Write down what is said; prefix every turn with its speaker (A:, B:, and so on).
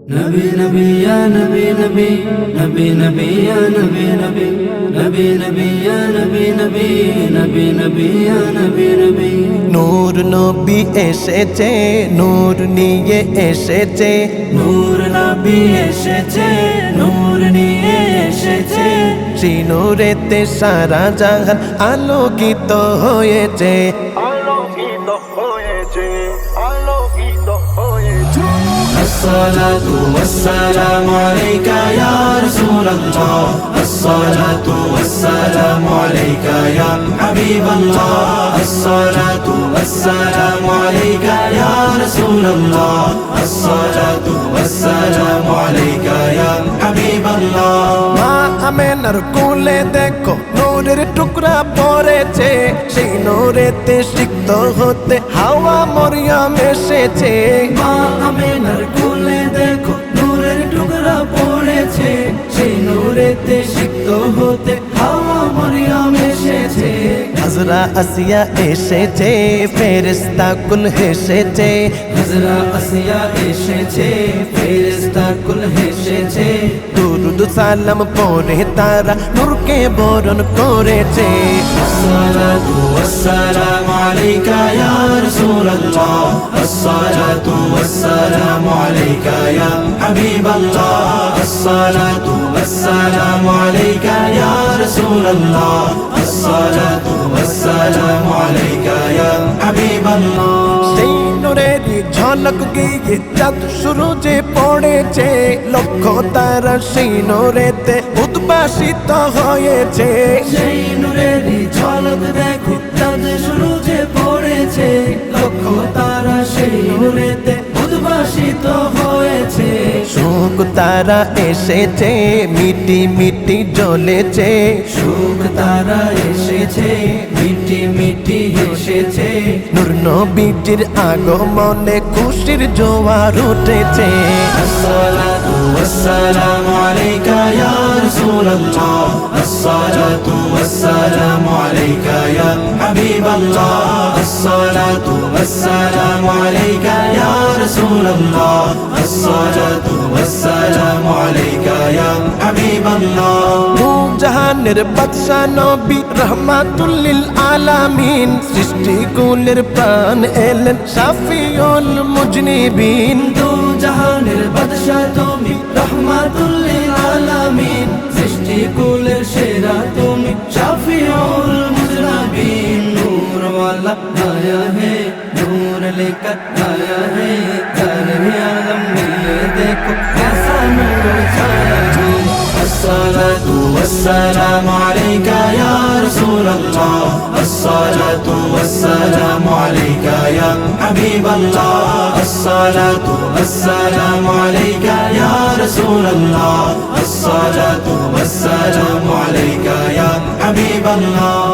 A: नबी नबी या नबी नबी नबी नबी या नबी नबी नबी नबी या नबी नबी नबी नबी या नबी नबी
B: নূর নবী এসেছে নূর নিয়ে এসেছে
A: নূর নবী এসেছে নূর নিয়ে এসেছে
B: সেই নূরেতে সারা জাহান আলোকিত হয়েছে আলোকিত হয়েছে আলোকিত হয়েছে
A: الصلاة والسلام عليك يا رسول الله الصلاة والسلام عليك يا حبيب الله الصلاة والسلام عليك يا رسول الله الصلاة والسلام عليك يا حبيب الله
B: মা আমেনার কোলে দেখো নূরের টুকরা পড়েছে সেই নূরেতে সিক্ত হতে হাওয়া মরিয়ম এসেছে
A: মা আমেনার কোলে দেখো নূরের টুকরা পড়েছে সেই নূরেতে সিক্ত হতে হাওয়া মরিয়ম এসেছে
B: হাজরা আসিয়া এসেছে ফেরেশতা কুল হেসেছে
A: হাজরা আসিয়া এসেছে ফেরেশতা কুল হেসেছে
B: দুরুদ সালাম পড়ে তারা নূরকে বরণ করেছে
A: الصلاة والسلام عليك يا رسول الله الصلاة والسلام عليك يا حبيب الله الصلاة والسلام عليك يا رسول الله الصلاة والسلام عليك يا حبيب الله
B: সেই নূরেরই ঝলক গিয়ে চাঁদ সূরজে পড়েছে লক্ষ তারা সেই নূরেতে উদ্ভাসিত হয়েছে
A: সেই নূরেরই ঝলক দেখো চাঁদ সূরজে পড়েছে লক্ষ তারা সেই নূরেতে উদ্ভাসিত হয়েছে
B: সুখ তারা এসেছে মিটি মিটি জ্বলেছে
A: সুখ তারা এসেছে মিটি মিটি হেসেছে
B: নূর নবীজির আগমনে খুশির জোয়ার উঠেছে
A: الصلاة والسلام عليك يا رسول الله الصلاة والسلام عليك يا حبيب الله الصلاة والسلام عليك يا رسول الله الصلاة والسلام عليك يا حبيب الله
B: জাহানের বাদশা নবী রহমাতুল্লিল আলামিন সৃষ্টি কুলের প্রাণ এলেন শাফিউল মুজনিবিন
A: দু জাহানের বাদশা তুমি রহমাতুল লিল আলামিন সৃষ্টি কুলের সেরা তুমি শাফিউল মুজনিবিন নূর वाला आया है नूर लेकर आया है सारे आलम में ये देखो कैसा नूर छाया है الصلاة والسلام عليك يا رسول الله الصلاة والسلام عليك يا حبيب الله الصلاة والسلام عليك يا رسول الله الصلاة والسلام عليك يا حبيب الله